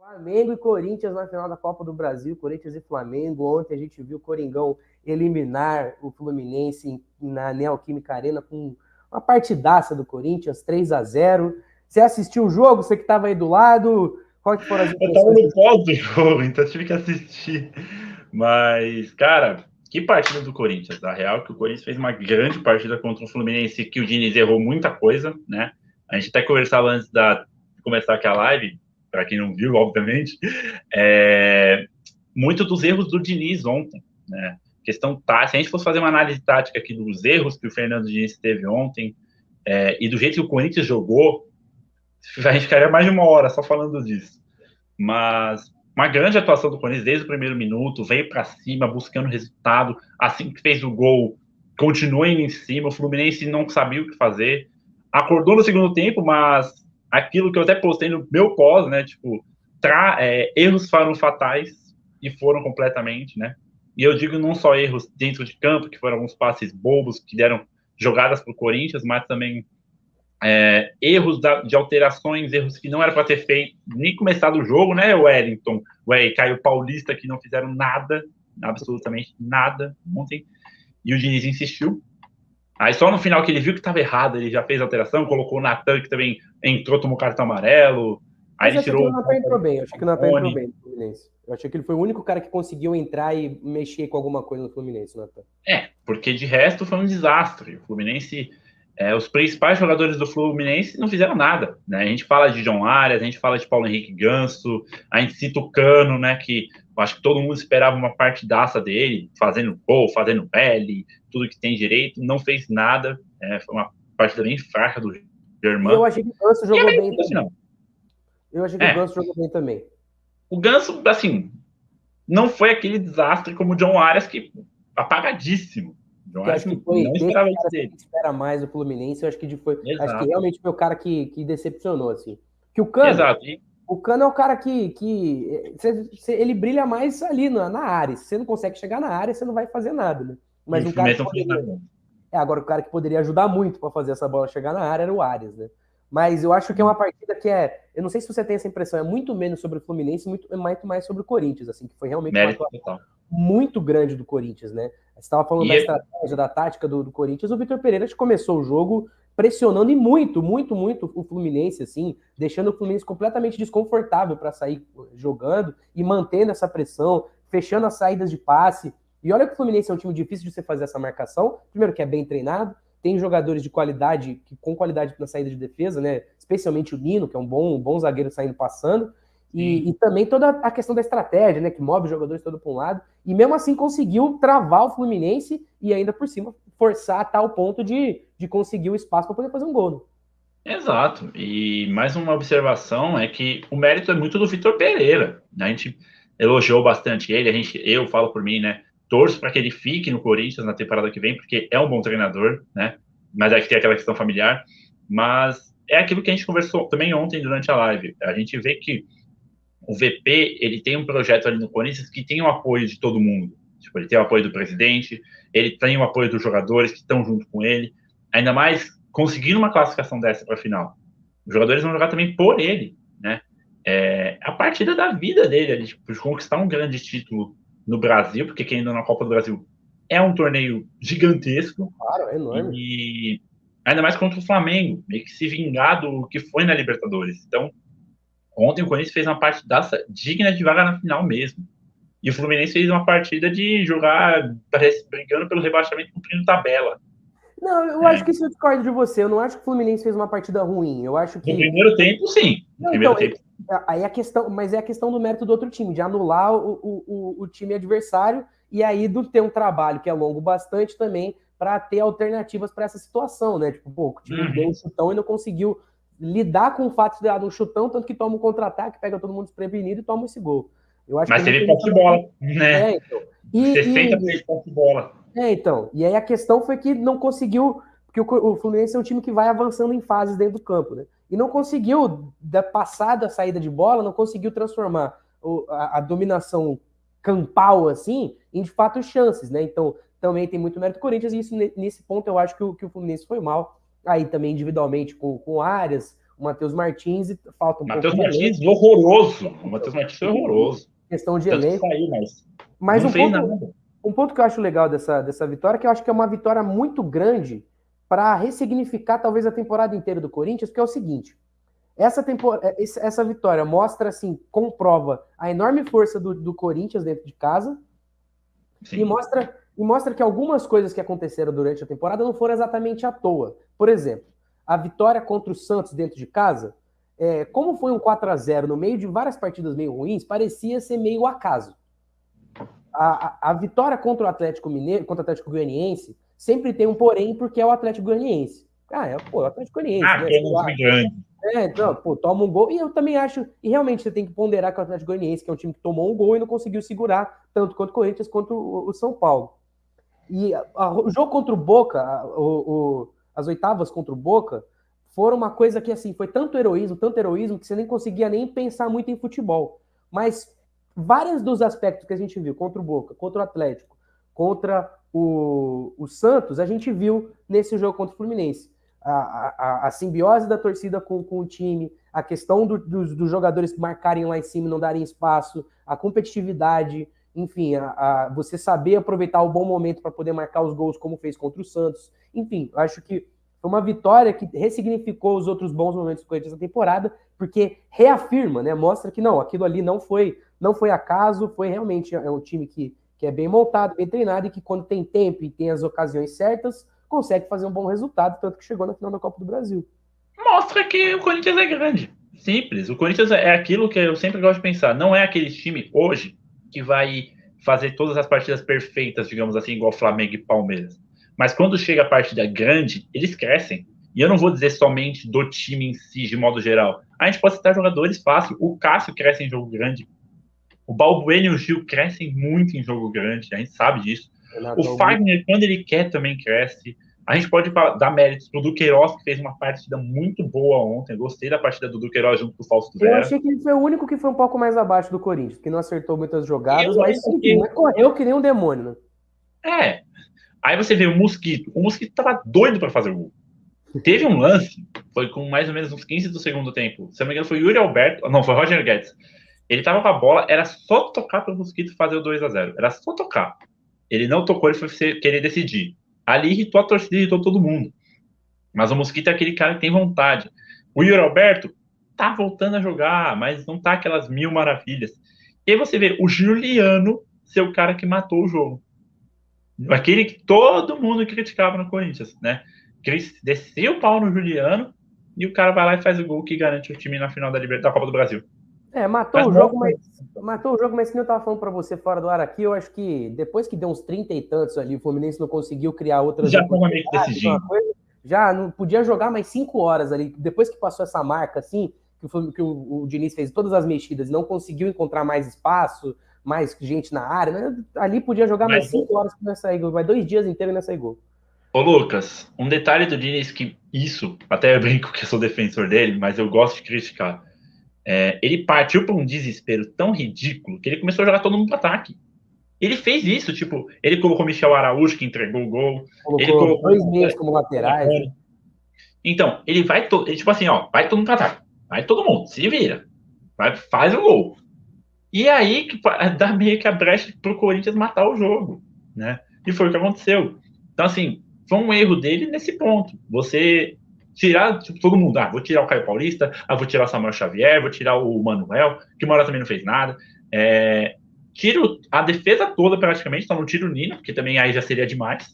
Flamengo e Corinthians na final da Copa do Brasil, Corinthians e Flamengo. Ontem a gente viu o Coringão eliminar o Fluminense na Neoquímica Arena com uma partidaça do Corinthians, 3-0. Você assistiu o jogo? Você que estava aí do lado, qual que foram as Eu tava impressões? no pós do jogo, então tive que assistir. Mas, cara, que partida do Corinthians. A real é que o Corinthians fez uma grande partida contra o Fluminense, que o Diniz errou muita coisa, né? A gente até conversava antes de começar aqui a live, para quem não viu, obviamente, muito dos erros do Diniz ontem, né? Questão tática. Se a gente fosse fazer uma análise tática aqui dos erros que o Fernando Diniz teve ontem, e do jeito que o Corinthians jogou, a gente ficaria mais de uma hora só falando disso. Mas uma grande atuação do Corinthians desde o primeiro minuto, veio para cima, buscando resultado. Assim que fez o gol, continuou indo em cima. O Fluminense não sabia o que fazer. Acordou no segundo tempo, mas aquilo que eu até postei no meu pós, né? Tipo, erros foram fatais e foram completamente, né? E eu digo não só erros dentro de campo, que foram alguns passes bobos que deram jogadas para o Corinthians, mas também erros de alterações, erros que não era para ter feito, nem começado o jogo, né, Wellington, Caio Paulista, que não fizeram nada, absolutamente nada ontem, e o Diniz insistiu. Aí só no final que ele viu que estava errado, ele já fez alteração, colocou o Natan, que também entrou, tomou cartão amarelo, aí Mas eu ele achei que o tirou Natan entrou bem, eu achei que o Natan entrou Rony. bem no Fluminense. Eu achei que ele foi o único cara que conseguiu entrar e mexer com alguma coisa no Fluminense, o Natan. Porque de resto foi um desastre. O Fluminense, os principais jogadores do Fluminense não fizeram nada, né? A gente fala de John Arias, a gente fala de Paulo Henrique Ganso, a gente cita o Cano, né? Que eu acho que todo mundo esperava uma partidaça dele, fazendo gol, fazendo L, tudo que tem direito, não fez nada. Foi uma partida bem fraca do E eu Germán. achei que o Ganso E é jogou bem meio também. final. Eu achei que o Ganso jogou bem também. O Ganso, assim, não foi aquele desastre como o John Arias, que apagadíssimo. John Que eu Arias acho que não foi desse esperava isso cara que a dele. gente espera mais do Fluminense, eu acho que acho que Exato. realmente foi o cara que decepcionou, assim. Que Exato. o Cano é o cara que ele brilha mais ali na área. Se você não consegue chegar na área, você não vai fazer nada, né? E Mas o um cara que Fluminense não fez poderia. nada. Agora o cara que poderia ajudar muito para fazer essa bola chegar na área era o Arias, né? Mas eu acho que é uma partida que eu não sei se você tem essa impressão, é muito menos sobre o Fluminense, muito mais sobre o Corinthians, assim, que foi realmente uma Mérito atuação total. muito grande do Corinthians, né? Você estava falando da estratégia, da tática do Corinthians, o Vitor Pereira começou o jogo pressionando e muito o Fluminense, assim, deixando o Fluminense completamente desconfortável para sair jogando e mantendo essa pressão, fechando as saídas de passe. E olha que o Fluminense é um time difícil de você fazer essa marcação, primeiro que é bem treinado, tem jogadores de qualidade, com qualidade na saída de defesa, né? Especialmente o Nino, que é um bom zagueiro saindo passando, e também toda a questão da estratégia, né? Que move os jogadores todo para um lado. E mesmo assim conseguiu travar o Fluminense e ainda por cima forçar a tal ponto de conseguir o espaço para poder fazer um gol. Né? Exato. E mais uma observação é que o mérito é muito do Vitor Pereira. A gente elogiou bastante ele, eu falo por mim, né? Torço para que ele fique no Corinthians na temporada que vem, porque é um bom treinador, né? Mas é que tem aquela questão familiar. Mas é aquilo que a gente conversou também ontem durante a live. A gente vê que o VP, ele tem um projeto ali no Corinthians que tem o apoio de todo mundo. Tipo, ele tem o apoio do presidente, ele tem o apoio dos jogadores que estão junto com ele. Ainda mais conseguindo uma classificação dessa para a final. Os jogadores vão jogar também por ele, né? A partida da vida dele ali, tipo, de conquistar um grande título no Brasil, porque quem ainda na Copa do Brasil é um torneio gigantesco. Claro, é enorme. E ainda mais contra o Flamengo, meio que se vingar do que foi na Libertadores. Então, ontem o Corinthians fez uma partidaça digna de vaga na final mesmo. E o Fluminense fez uma partida de jogar brigando pelo rebaixamento, cumprindo tabela. Não, eu acho que isso eu discordo de você. Eu não acho que o Fluminense fez uma partida ruim. Eu acho No que. primeiro tempo, sim. No Não, primeiro então, tempo. aí a questão, mas é a questão do mérito do outro time, de anular o time adversário e aí do ter um trabalho que é longo bastante também para ter alternativas para essa situação, né? Tipo, pô, o time deu um chutão e não conseguiu lidar com o fato de dar um chutão, tanto que toma um contra-ataque, pega todo mundo desprevenido e toma esse gol. Eu acho que Mas é muito teve posse de bola, né? então. 60% de posse de bola. Então. E aí a questão foi que não conseguiu, porque o Fluminense é um time que vai avançando em fases dentro do campo, né? E não conseguiu, da passada a saída de bola, não conseguiu transformar a dominação campal, assim, em de fato chances, né? Então, também tem muito mérito do Corinthians, e isso, nesse ponto eu acho que o Fluminense foi mal. Aí também individualmente com Arias, o Matheus Martins e falta um Matheus pouco de Martins, horroroso. O Matheus Martins foi horroroso. questão de Tanto que elenco. saiu, Mas não fez nada. um ponto que eu acho legal dessa vitória, que eu acho que é uma vitória muito grande para ressignificar talvez a temporada inteira do Corinthians, porque é o seguinte, essa vitória mostra, assim, comprova a enorme força do Corinthians dentro de casa. Sim. E mostra que algumas coisas que aconteceram durante a temporada não foram exatamente à toa. Por exemplo, a vitória contra o Santos dentro de casa, como foi um 4-0 no meio de várias partidas meio ruins, parecia ser meio acaso. A vitória contra o Atlético Mineiro, contra o Atlético Goianiense, sempre tem um porém, porque é o Atlético Goianiense. O Atlético Goianiense. Né? É um time grande. Então, toma um gol. E eu também acho, e realmente você tem que ponderar que o Atlético Goianiense, que é um time que tomou um gol e não conseguiu segurar, tanto quanto o Corinthians, quanto o São Paulo. E o jogo contra o Boca, as oitavas contra o Boca, foram uma coisa que, assim, foi tanto heroísmo, que você nem conseguia nem pensar muito em futebol. Mas vários dos aspectos que a gente viu contra o Boca, contra o Atlético, contra o Santos, a gente viu nesse jogo contra o Fluminense. A simbiose da torcida com o time, a questão dos jogadores marcarem lá em cima e não darem espaço, a competitividade, enfim, você saber aproveitar o bom momento para poder marcar os gols como fez contra o Santos. Enfim, eu acho que foi uma vitória que ressignificou os outros bons momentos do Corinthians na temporada, porque reafirma, né, mostra que não, aquilo ali não foi acaso, foi realmente um time que é bem montado, bem treinado e que quando tem tempo e tem as ocasiões certas, consegue fazer um bom resultado, tanto que chegou na final da Copa do Brasil. Mostra que o Corinthians é grande. Simples. O Corinthians é aquilo que eu sempre gosto de pensar. Não é aquele time hoje que vai fazer todas as partidas perfeitas, digamos assim, igual Flamengo e Palmeiras. Mas quando chega a partida grande, eles crescem. E eu não vou dizer somente do time em si, de modo geral. A gente pode citar jogadores fácil. O Cássio cresce em jogo grande. O Balbuena e o Gil crescem muito em jogo grande. A gente sabe disso. O Fagner, quando ele quer, também cresce. A gente pode dar méritos pro Duqueiroz, que fez uma partida muito boa ontem. Eu gostei da partida do Duqueiroz junto com o Fausto Vera. Eu achei que ele foi o único que foi um pouco mais abaixo do Corinthians, que não acertou muitas jogadas, mas correu que nem um demônio, né? Aí você vê o Mosquito. O Mosquito tava doido para fazer o gol. Teve um lance, foi com mais ou menos uns 15 do segundo tempo. Se não me engano, foi Yuri Alberto. Não, foi Roger Guedes. Ele tava com a bola, era só tocar pro Mosquito fazer o 2-0. Era só tocar. Ele não tocou, ele foi querer decidir. Ali irritou a torcida, irritou todo mundo. Mas o Mosquito é aquele cara que tem vontade. O Yuri Alberto tá voltando a jogar, mas não tá aquelas mil maravilhas. E aí você vê o Juliano ser o cara que matou o jogo. Aquele que todo mundo criticava no Corinthians, né? Desceu o pau no Juliano e o cara vai lá e faz o gol que garante o time na final da Copa do Brasil. Matou o jogo, mas como eu tava falando pra você fora do ar aqui, eu acho que depois que deu uns 30 e tantos ali, o Fluminense não conseguiu criar outras já decidindo. Já não podia jogar mais 5 horas ali. Depois que passou essa marca, assim, que o Diniz fez todas as mexidas, não conseguiu encontrar mais espaço, mais gente na área, né? Ali podia jogar mais 5 horas que não ia sair gol. Vai 2 dias inteiros e não ia sair gol. Ô Lucas, um detalhe do Diniz que até eu brinco que eu sou defensor dele, mas eu gosto de criticar. Ele partiu para um desespero tão ridículo que ele começou a jogar todo mundo para ataque. Ele fez isso, tipo, ele colocou Michel Araújo, que entregou o gol. Ele colocou 2 meios como laterais. Então, ele tipo assim, ó, vai todo mundo para ataque. Vai todo mundo, se vira. Faz o gol. E aí que dá meio que a brecha pro Corinthians matar o jogo, né? E foi o que aconteceu. Então, assim, foi um erro dele nesse ponto. Você tirar todo mundo. Vou tirar o Caio Paulista, vou tirar o Samuel Xavier, vou tirar o Manuel, que o Manuel também não fez nada. Tiro a defesa toda praticamente, então não tiro o Nino, porque também aí já seria demais.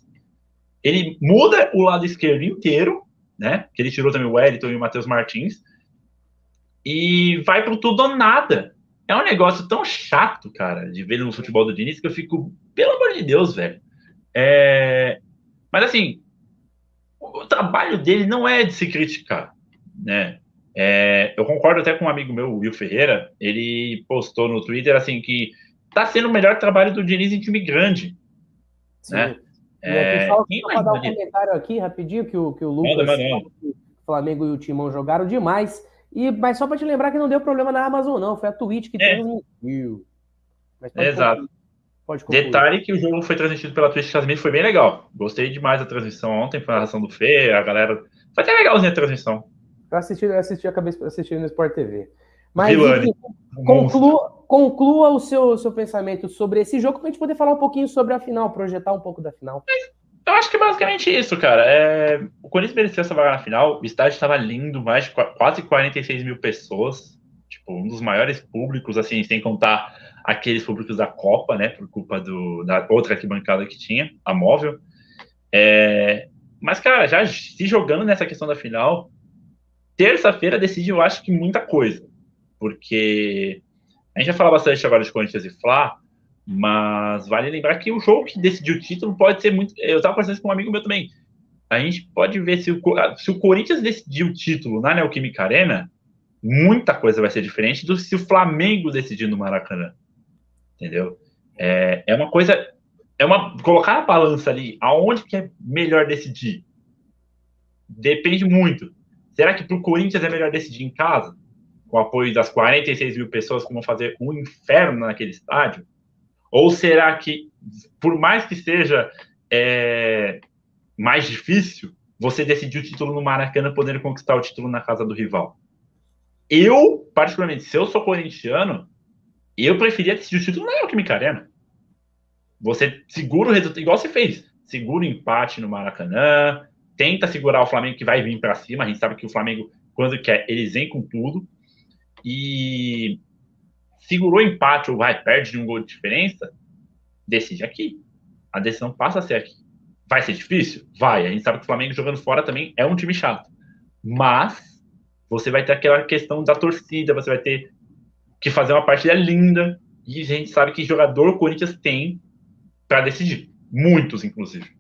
Ele muda o lado esquerdo inteiro, né? Que ele tirou também o Wellington e o Matheus Martins. E vai pro tudo ou nada. É um negócio tão chato, cara, de ver no futebol do Diniz, que eu fico, pelo amor de Deus, velho. Mas assim, o trabalho dele não é de se criticar, né? Eu concordo até com um amigo meu, o Will Ferreira, ele postou no Twitter assim que tá sendo o melhor trabalho do Diniz em time grande. Sim. Né? Só para dar um comentário aqui rapidinho, que o Lucas, o Flamengo e o Timão jogaram demais. Mas só para te lembrar que não deu problema na Amazon, não. Foi a Twitch que transmitiu. Exato. Pode concluir. Detalhe que o jogo foi transmitido pela Twitch, que foi bem legal. Gostei demais da transmissão ontem, foi a narração do Fê, a galera... Foi até legalzinha a transmissão. Eu acabei assistindo no Sport TV. Mas, Vilani, enfim, conclua o seu pensamento sobre esse jogo pra gente poder falar um pouquinho sobre a final, projetar um pouco da final. eu acho que é basicamente isso, cara. O Corinthians mereceu essa vaga na final. O estádio estava lindo, mais de quase 46 mil pessoas. Tipo, um dos maiores públicos, assim, sem contar aqueles públicos da Copa, né? Por culpa da outra arquibancada que tinha, a móvel. Mas, cara, já se jogando nessa questão da final, terça-feira decide, eu acho que muita coisa. Porque a gente vai falar bastante agora de Corinthians e Fla, mas vale lembrar que o jogo que decidiu o título pode ser muito. Eu estava conversando com um amigo meu também. A gente pode ver se o Corinthians decidir o título na Neoquímica Arena, muita coisa vai ser diferente do se o Flamengo decidir no Maracanã. Entendeu? É uma coisa. Colocar na balança ali aonde que é melhor decidir. Depende muito. Será que para o Corinthians é melhor decidir em casa? Com o apoio das 46 mil pessoas que vão fazer um inferno naquele estádio? Ou será que, por mais que seja mais difícil, você decidir o título no Maracanã, podendo conquistar o título na casa do rival? Eu, particularmente, se eu sou corintiano, eu preferia decidir o título na Neoquímica Arena. Você segura o resultado, igual você fez. Segura o empate no Maracanã, tenta segurar o Flamengo, que vai vir para cima. A gente sabe que o Flamengo, quando quer, eles vêm com tudo. E segurou o empate ou perde de um gol de diferença, decide aqui. A decisão passa a ser aqui. Vai ser difícil? Vai. A gente sabe que o Flamengo jogando fora também é um time chato. Mas você vai ter aquela questão da torcida, você vai ter que fazer uma partida linda. E a gente sabe que jogador o Corinthians tem para decidir. Muitos, inclusive.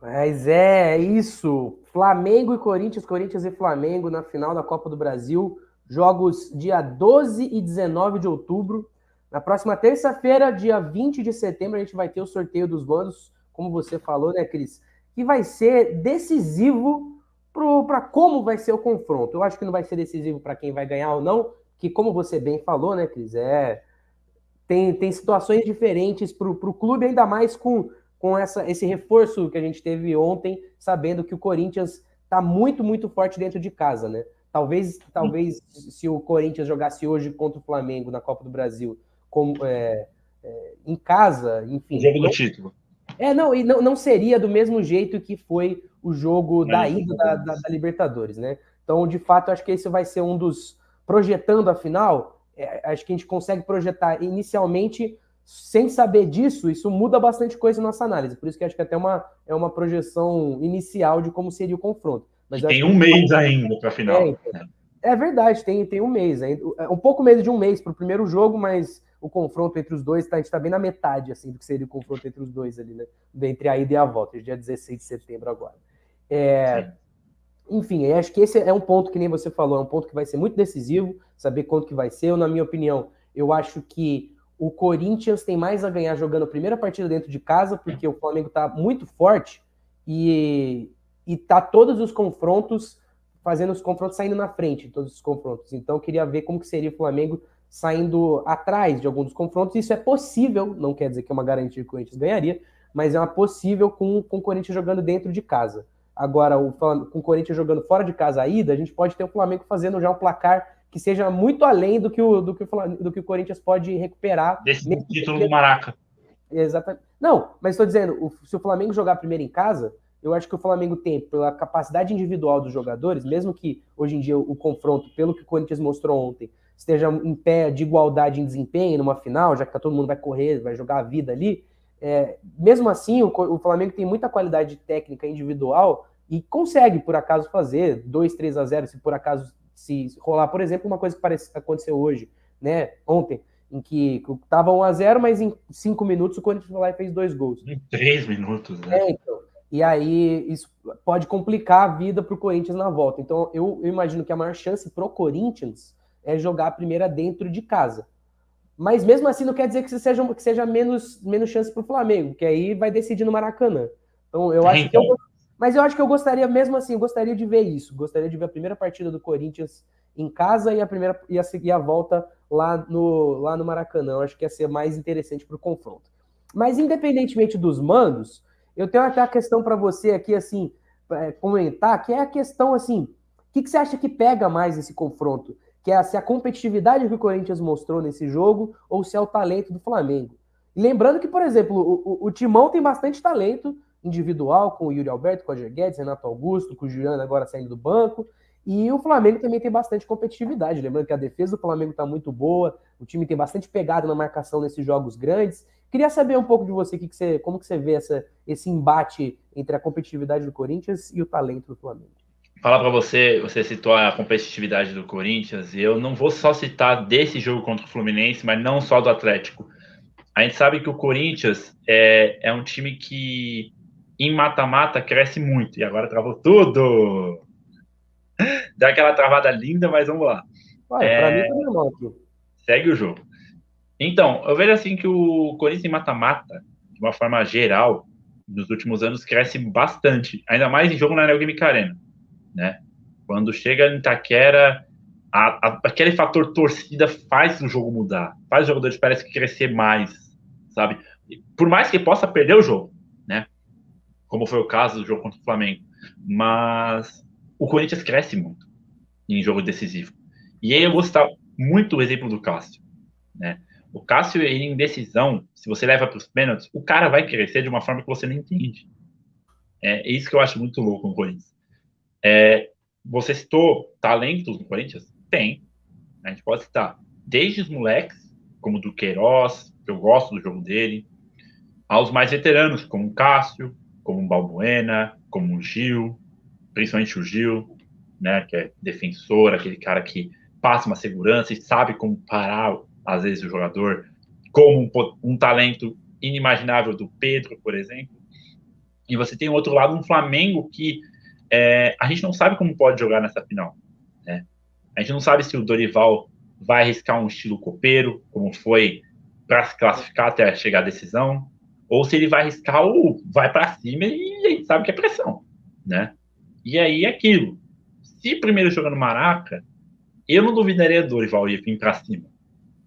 Mas é isso. Flamengo e Corinthians, Corinthians e Flamengo na final da Copa do Brasil. Jogos dia 12 e 19 de outubro. Na próxima terça-feira, dia 20 de setembro, a gente vai ter o sorteio dos bandos, como você falou, né, Cris? Que vai ser decisivo para como vai ser o confronto. Eu acho que não vai ser decisivo para quem vai ganhar ou não, que como você bem falou, né, Cris? Tem situações diferentes para o clube, ainda mais com esse reforço que a gente teve ontem, sabendo que o Corinthians está muito, muito forte dentro de casa, né? Talvez se o Corinthians jogasse hoje contra o Flamengo na Copa do Brasil, em casa, enfim. O jogo do título. Não seria do mesmo jeito que foi o jogo da ida da Libertadores, né? Então, de fato, acho que esse vai ser um dos... Projetando a final, acho que a gente consegue projetar inicialmente, sem saber disso, isso muda bastante coisa na nossa análise. Por isso que acho que até é uma projeção inicial de como seria o confronto. Mas tem um mês ainda para a final. Então, é verdade, tem um mês. Um pouco menos de um mês para o primeiro jogo, mas o confronto entre os dois, a gente está bem na metade assim, do que seria o confronto entre os dois ali, né? Entre a ida e a volta, dia 16 de setembro agora. Enfim, acho que esse é um ponto que nem você falou, é um ponto que vai ser muito decisivo, saber quanto que vai ser. Na minha opinião, eu acho que o Corinthians tem mais a ganhar jogando a primeira partida dentro de casa, porque o Flamengo está muito forte e tá todos os confrontos, fazendo os confrontos saindo na frente, todos os confrontos. Então, eu queria ver como que seria o Flamengo saindo atrás de alguns dos confrontos. Isso é possível, não quer dizer que é uma garantia que o Corinthians ganharia, mas é uma possível com o Corinthians jogando dentro de casa. Agora, com o Corinthians jogando fora de casa a ida, a gente pode ter o Flamengo fazendo já um placar que seja muito além do que o Corinthians pode recuperar. Desse título do Maraca. Exatamente. Não, mas estou dizendo, se o Flamengo jogar primeiro em casa, eu acho que o Flamengo tem, pela capacidade individual dos jogadores, mesmo que hoje em dia o confronto, pelo que o Corinthians mostrou ontem, esteja em pé de igualdade em desempenho numa final, já que todo mundo vai correr, vai jogar a vida ali, mesmo assim, o Flamengo tem muita qualidade técnica individual e consegue, por acaso, fazer 2-3-0, se por acaso se rolar, por exemplo, uma coisa que aconteceu hoje, né, ontem, em que estava 1-0, mas em 5 minutos o Corinthians foi lá e fez 2 gols. Em 3 minutos, né? Então. E aí isso pode complicar a vida para o Corinthians na volta. Então eu imagino que a maior chance para o Corinthians é jogar a primeira dentro de casa. Mas mesmo assim não quer dizer que seja menos chance para o Flamengo, que aí vai decidir no Maracanã. Então eu acho mas eu acho que eu gostaria, mesmo assim, eu gostaria de ver isso. Gostaria de ver a primeira partida do Corinthians em casa e a volta lá no Maracanã. Eu acho que ia ser mais interessante para o confronto. Mas independentemente dos mandos, eu tenho até a questão para você aqui, assim, comentar, que é a questão, assim, que você acha que pega mais nesse confronto? Que é se a competitividade que o Corinthians mostrou nesse jogo ou se é o talento do Flamengo? E lembrando que, por exemplo, o Timão tem bastante talento individual, com o Yuri Alberto, com o Roger Guedes, Renato Augusto, com o Juliano agora saindo do banco. E o Flamengo também tem bastante competitividade. Lembrando que a defesa do Flamengo está muito boa, o time tem bastante pegada na marcação nesses jogos grandes. Queria saber um pouco de você, como que você vê esse embate entre a competitividade do Corinthians e o talento do Flamengo. Falar para você citou a competitividade do Corinthians, e eu não vou só citar desse jogo contra o Fluminense, mas não só do Atlético. A gente sabe que o Corinthians é um time que em mata-mata cresce muito, e agora travou tudo! Dá aquela travada linda, mas vamos lá. Olha, para mim tá normal aqui. Segue o jogo. Então, eu vejo assim que o Corinthians em mata-mata, de uma forma geral, nos últimos anos cresce bastante, ainda mais em jogo na Neoquímica Arena, né? Quando chega em Itaquera, aquele fator torcida faz o jogo mudar, faz os jogadores parecem que crescer mais, sabe? Por mais que possa perder o jogo, né? Como foi o caso do jogo contra o Flamengo, mas o Corinthians cresce muito em jogo decisivo. E aí eu gostava muito do exemplo do Cássio, né? O Cássio, ele em decisão, se você leva para os pênaltis, o cara vai crescer de uma forma que você não entende. É isso que eu acho muito louco no Corinthians. Você citou talentos no Corinthians? Tem. A gente pode citar desde os moleques, como o do Queiroz, que eu gosto do jogo dele, aos mais veteranos, como o Cássio, como o Balbuena, como o Gil, principalmente o Gil, né, que é defensor, aquele cara que passa uma segurança e sabe como parar, às vezes, o jogador, como um talento inimaginável do Pedro, por exemplo. E você tem, outro lado, um Flamengo que a gente não sabe como pode jogar nessa final, né? A gente não sabe se o Dorival vai arriscar um estilo copeiro, como foi para se classificar até chegar à decisão, ou se ele vai arriscar ou vai para cima e a gente sabe que é pressão, né? E aí é aquilo. Se primeiro jogar no Maraca, eu não duvidaria do Dorival ir vir para cima.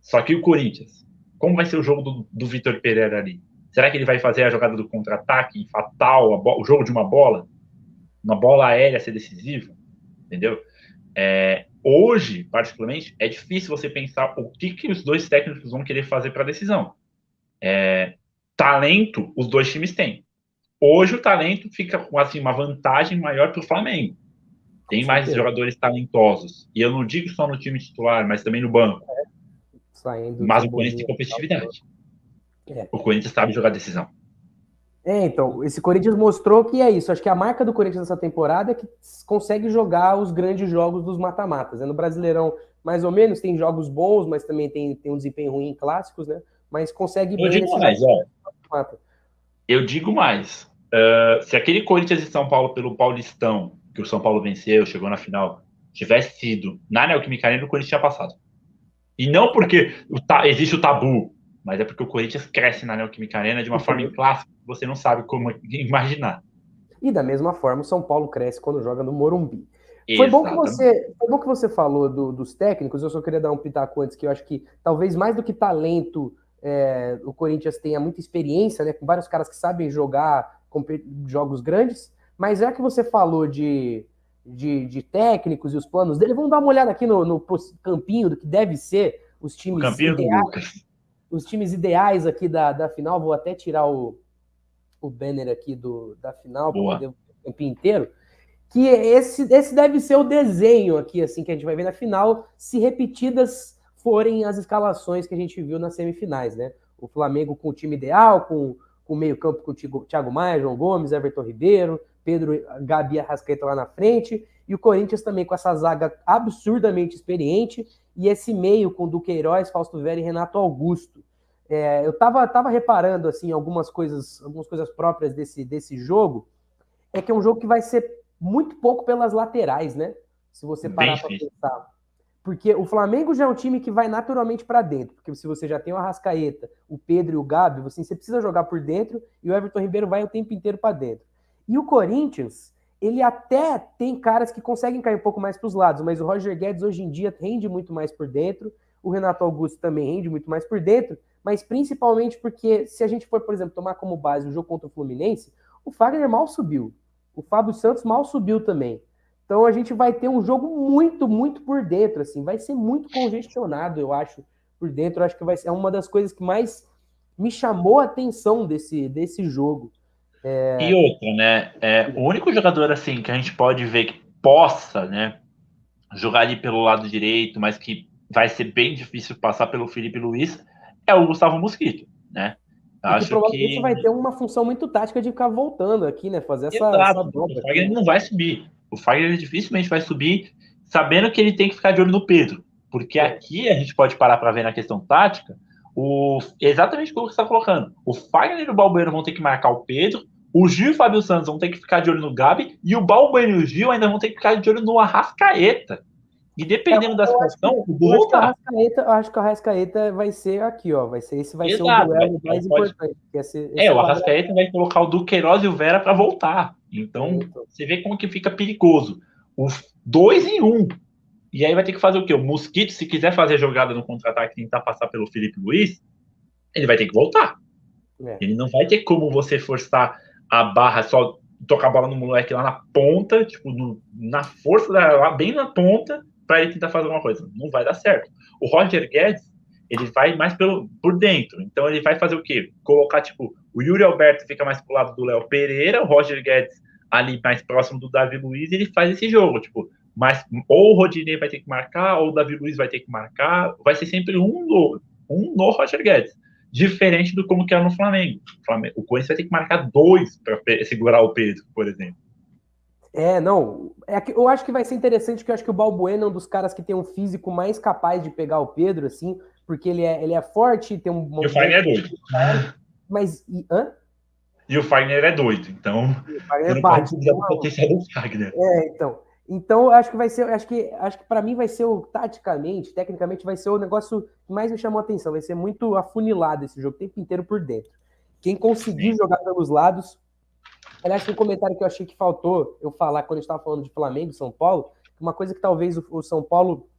Só que o Corinthians, como vai ser o jogo do Vitor Pereira ali? Será que ele vai fazer a jogada do contra-ataque fatal, o jogo de uma bola aérea ser decisiva? Entendeu? Hoje, particularmente, é difícil você pensar o que os dois técnicos vão querer fazer para a decisão. Talento, os dois times têm. Hoje o talento fica com assim, uma vantagem maior para o Flamengo. Tem mais jogadores talentosos. E eu não digo só no time titular, mas também no banco. Mas o Corinthians tem competitividade. O Corinthians sabe jogar decisão. Então, esse Corinthians mostrou que é isso. Acho que a marca do Corinthians nessa temporada é que consegue jogar os grandes jogos dos mata-matas. No Brasileirão, mais ou menos, tem jogos bons, mas também tem um desempenho ruim em clássicos, né? Mas consegue bem nesses mata-mata. Eu digo mais. Se aquele Corinthians e São Paulo pelo Paulistão, que o São Paulo venceu, chegou na final, tivesse sido na Neoquímica Arena, o Corinthians tinha passado. E não porque existe o tabu, mas é porque o Corinthians cresce na Neoquímica Arena de uma forma clássica que você não sabe como imaginar. E da mesma forma, o São Paulo cresce quando joga no Morumbi. Foi bom que você falou dos técnicos, eu só queria dar um pitaco antes, que eu acho que talvez mais do que talento, o Corinthians tenha muita experiência, né, com vários caras que sabem jogar jogos grandes, mas já que você falou de técnicos e os planos dele, vamos dar uma olhada aqui no campinho do que deve ser os times ideais. Os times ideais aqui da final. Vou até tirar o banner aqui da final para poder ver o campinho inteiro. Que esse deve ser o desenho aqui, assim, que a gente vai ver na final, se repetidas forem as escalações que a gente viu nas semifinais, né? O Flamengo com o time ideal, com o meio-campo com o Thiago Maia, João Gomes, Everton Ribeiro, Pedro, Gabi Arrascaeta lá na frente, e o Corinthians também com essa zaga absurdamente experiente, e esse meio com Duqueiroz, Fausto Vera e Renato Augusto. Eu tava reparando assim algumas coisas próprias desse jogo, que é um jogo que vai ser muito pouco pelas laterais, né? Se você parar para pensar. Porque o Flamengo já é um time que vai naturalmente para dentro, porque se você já tem o Arrascaeta, o Pedro e o Gabi, você precisa jogar por dentro, e o Everton Ribeiro vai o tempo inteiro para dentro. E o Corinthians, ele até tem caras que conseguem cair um pouco mais para os lados, mas o Roger Guedes hoje em dia rende muito mais por dentro, o Renato Augusto também rende muito mais por dentro, mas principalmente porque se a gente for, por exemplo, tomar como base o jogo contra o Fluminense, o Fagner mal subiu, o Fábio Santos mal subiu também. Então a gente vai ter um jogo muito, muito por dentro, assim, vai ser muito congestionado, eu acho, por dentro. Eu acho que vai ser uma das coisas que mais me chamou a atenção desse jogo. E outra, né? O único jogador assim que a gente pode ver que possa, né, jogar ali pelo lado direito, mas que vai ser bem difícil passar pelo Felipe Luiz, é o Gustavo Mosquito, né? E que Acho provavelmente que. vai ter uma função muito tática de ficar voltando aqui, né? Fazer essa Exato. O dobra. Fagner não vai subir. O Fagner dificilmente vai subir, sabendo que ele tem que ficar de olho no Pedro. Porque aqui a gente pode parar para ver na questão tática exatamente o que você está colocando. O Fagner e o Balbuena vão ter que marcar o Pedro, o Gil e o Fábio Santos vão ter que ficar de olho no Gabi, e o Balbuena e o Gil ainda vão ter que ficar de olho no Arrascaeta. E dependendo da situação, o gol voltar. Eu acho que o Arrascaeta vai ser aqui, ó. Vai ser o duelo mais importante. O Arrascaeta vai colocar o Duqueiroz e o Vera para voltar. Então, você vê como que fica perigoso. Os 2 em 1. E aí vai ter que fazer o quê? O Mosquito, se quiser fazer jogada no contra-ataque e tentar passar pelo Felipe Luiz, ele vai ter que voltar. Ele não vai ter como você forçar a barra, só tocar a bola no moleque lá na ponta, tipo, na força, lá bem na ponta, para ele tentar fazer alguma coisa. Não vai dar certo. O Roger Guedes, ele vai mais por dentro. Então ele vai fazer o quê? Colocar, tipo, o Yuri Alberto fica mais pro lado do Léo Pereira, o Roger Guedes ali mais próximo do Davi Luiz, e ele faz esse jogo, tipo, ou o Rodinei vai ter que marcar, ou o Davi Luiz vai ter que marcar, vai ser sempre um no Roger Guedes. Diferente do como que era no Flamengo. O Corinthians vai ter que marcar 2 para segurar o Pedro, por exemplo. Eu acho que vai ser interessante, porque eu acho que o Balbuena é um dos caras que tem um físico mais capaz de pegar o Pedro, assim, porque ele é forte, tem um... E o Fagner é doido. Mas... E o Fagner é doido, então... O Fagner bate. O potencial do Fagner. Então eu acho que vai ser... Acho que para mim vai ser taticamente, tecnicamente, vai ser o negócio que mais me chamou a atenção. Vai ser muito afunilado esse jogo, o tempo inteiro por dentro. Quem conseguir jogar pelos lados... Aliás, tem um comentário que eu achei que faltou eu falar quando a gente estava falando de Flamengo e São Paulo, uma coisa que talvez o São Paulo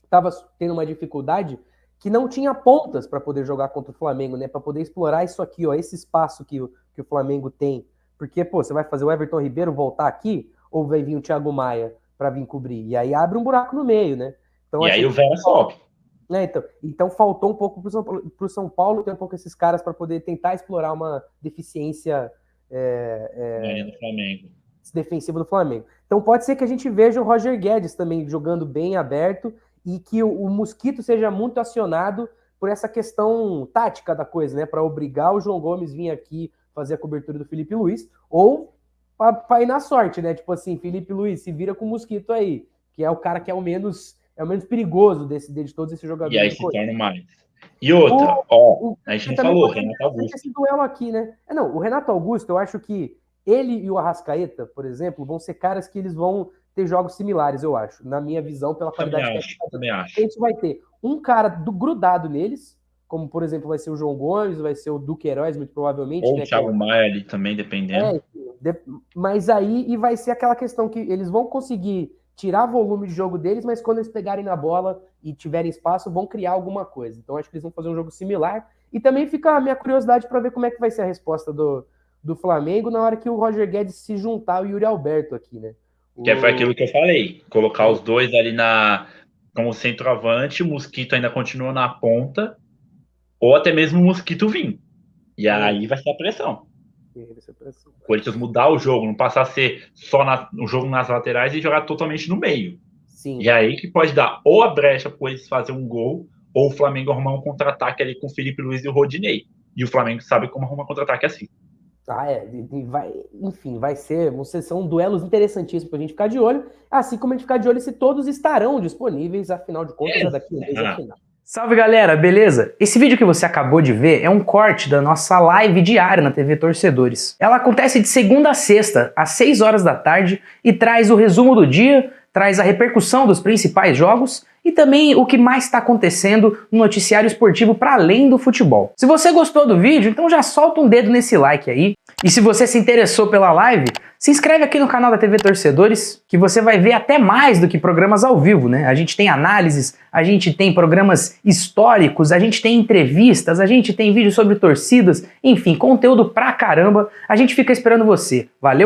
estava tendo uma dificuldade, que não tinha pontas para poder jogar contra o Flamengo, né? Para poder explorar isso aqui, ó, esse espaço que o Flamengo tem. Porque, você vai fazer o Everton Ribeiro voltar aqui, ou vai vir o Thiago Maia para vir cobrir? E aí abre um buraco no meio, né? Então, e aí o Vera sobe. Então faltou um pouco para o São Paulo ter um pouco esses caras para poder tentar explorar uma deficiência do Flamengo. Defensiva do Flamengo. Então pode ser que a gente veja o Roger Guedes também jogando bem aberto e que o Mosquito seja muito acionado por essa questão tática da coisa, né? Para obrigar o João Gomes vir aqui fazer a cobertura do Felipe Luiz, ou para ir na sorte, né? Tipo assim, Felipe Luiz, se vira com o Mosquito aí, que é o cara que é o menos perigoso de todos esses jogadores. E aí se torna mais. E outra, a gente não falou, Renato Augusto. Esse duelo aqui, né? O Renato Augusto, eu acho que ele e o Arrascaeta, por exemplo, vão ser caras que eles vão ter jogos similares, eu acho, na minha visão, pela qualidade técnica. A gente vai ter um cara grudado neles, como, por exemplo, vai ser o João Gomes, vai ser o Duqueiroz, muito provavelmente. Ou o Thiago Maia ali também, dependendo. Mas aí vai ser aquela questão que eles vão conseguir tirar volume de jogo deles, mas quando eles pegarem na bola e tiverem espaço, vão criar alguma coisa. Então acho que eles vão fazer um jogo similar. E também fica a minha curiosidade para ver como é que vai ser a resposta do Flamengo na hora que o Roger Guedes se juntar ao Yuri Alberto aqui, né? Que foi aquilo que eu falei. Colocar os dois ali como centroavante, o Mosquito ainda continua na ponta, ou até mesmo o Mosquito vir. E aí vai ser a pressão. O Corinthians mudar o jogo, não passar a ser só um jogo nas laterais e jogar totalmente no meio. Sim. E aí que pode dar ou a brecha para eles fazer um gol, ou o Flamengo arrumar um contra-ataque ali com o Felipe Luiz e o Rodinei. E o Flamengo sabe como arrumar contra-ataque assim. São duelos interessantíssimos pra gente ficar de olho, assim como a gente ficar de olho se todos estarão disponíveis, afinal de contas, é daqui um mês a final. Salve galera, beleza? Esse vídeo que você acabou de ver é um corte da nossa live diária na TV Torcedores. Ela acontece de segunda a sexta, às 6 horas da tarde, e traz o resumo do dia, traz a repercussão dos principais jogos e também o que mais está acontecendo no noticiário esportivo para além do futebol. Se você gostou do vídeo, então já solta um dedo nesse like aí. E se você se interessou pela live, se inscreve aqui no canal da TV Torcedores, que você vai ver até mais do que programas ao vivo, né? A gente tem análises, a gente tem programas históricos, a gente tem entrevistas, a gente tem vídeos sobre torcidas, enfim, conteúdo pra caramba. A gente fica esperando você. Valeu?